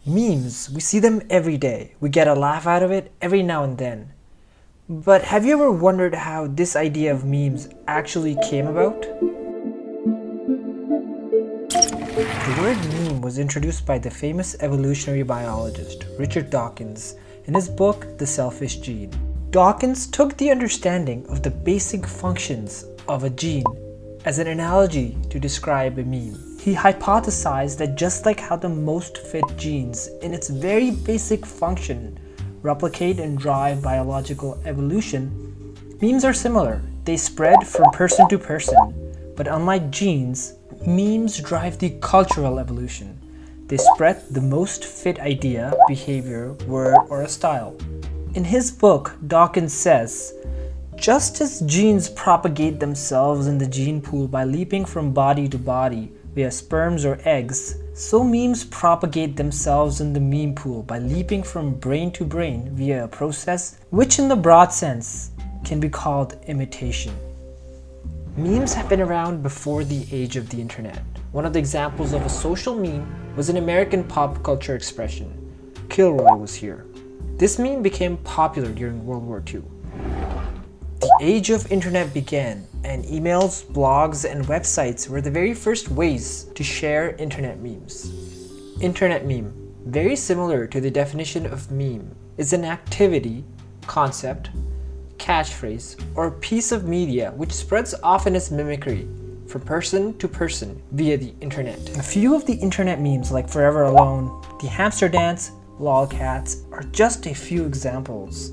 Memes, we see them every day. We get a laugh out of it every now and then. But have you ever wondered how this idea of memes actually came about? The word meme was introduced by the famous evolutionary biologist Richard Dawkins in his book The Selfish Gene. Dawkins took the understanding of the basic functions of a gene as an analogy to describe a meme. He hypothesized that just like how the most fit genes in its very basic function replicate and drive biological evolution, memes are similar. They spread from person to person, but unlike genes, memes drive the cultural evolution. They spread the most fit idea, behavior, word, or a style. In his book, Dawkins says, just as genes propagate themselves in the gene pool by leaping from body to body via sperms or eggs, so memes propagate themselves in the meme pool by leaping from brain to brain via a process which in the broad sense can be called imitation. Memes have been around before the age of the internet. One of the examples of a social meme was an American pop culture expression. Kilroy was here. This meme became popular during World War II. The age of internet began, and emails, blogs, and websites were the very first ways to share internet memes. Internet meme, very similar to the definition of meme, is an activity, concept, catchphrase, or piece of media which spreads often as mimicry from person to person via the internet. A few of the internet memes like Forever Alone, the hamster dance, lolcats are just a few examples.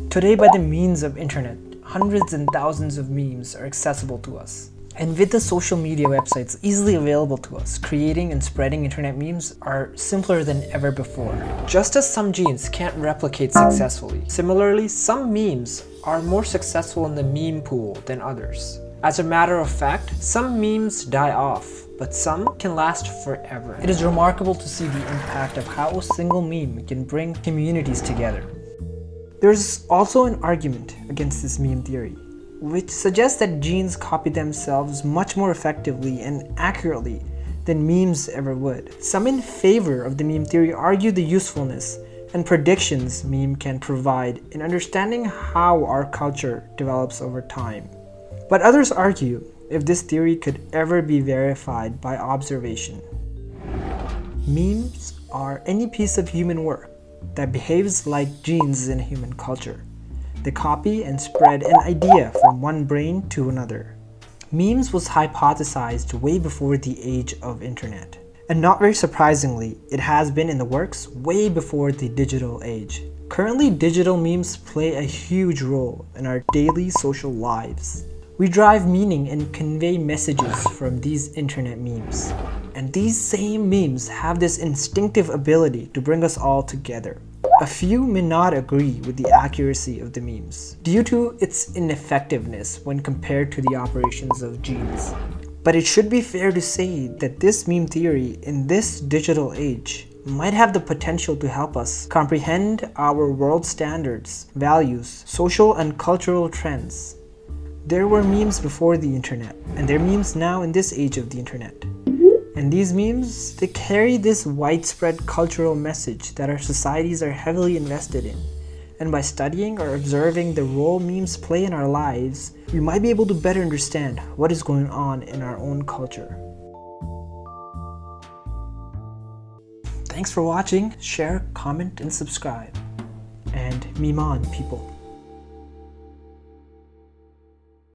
Today, by the means of internet, hundreds and thousands of memes are accessible to us. And with the social media websites easily available to us, creating and spreading internet memes are simpler than ever before. Just as some genes can't replicate successfully, similarly, some memes are more successful in the meme pool than others. As a matter of fact, some memes die off, but some can last forever. It is remarkable to see the impact of how a single meme can bring communities together. There's also an argument against this meme theory, which suggests that genes copy themselves much more effectively and accurately than memes ever would. Some in favor of the meme theory argue the usefulness and predictions meme can provide in understanding how our culture develops over time. But others argue if this theory could ever be verified by observation. Memes are any piece of human work that behaves like genes in human culture. They copy and spread an idea from one brain to another. Memes was hypothesized way before the age of internet. And not very surprisingly, it has been in the works way before the digital age. Currently, digital memes play a huge role in our daily social lives. We drive meaning and convey messages from these internet memes. And these same memes have this instinctive ability to bring us all together. A few may not agree with the accuracy of the memes due to its ineffectiveness when compared to the operations of genes. But it should be fair to say that this meme theory in this digital age might have the potential to help us comprehend our world standards, values, social and cultural trends. There were memes before the internet, and there are memes now in this age of the internet. And these memes, they carry this widespread cultural message that our societies are heavily invested in. And by studying or observing the role memes play in our lives, we might be able to better understand what is going on in our own culture. Thanks for watching. Share, comment, and subscribe. And meme on, people.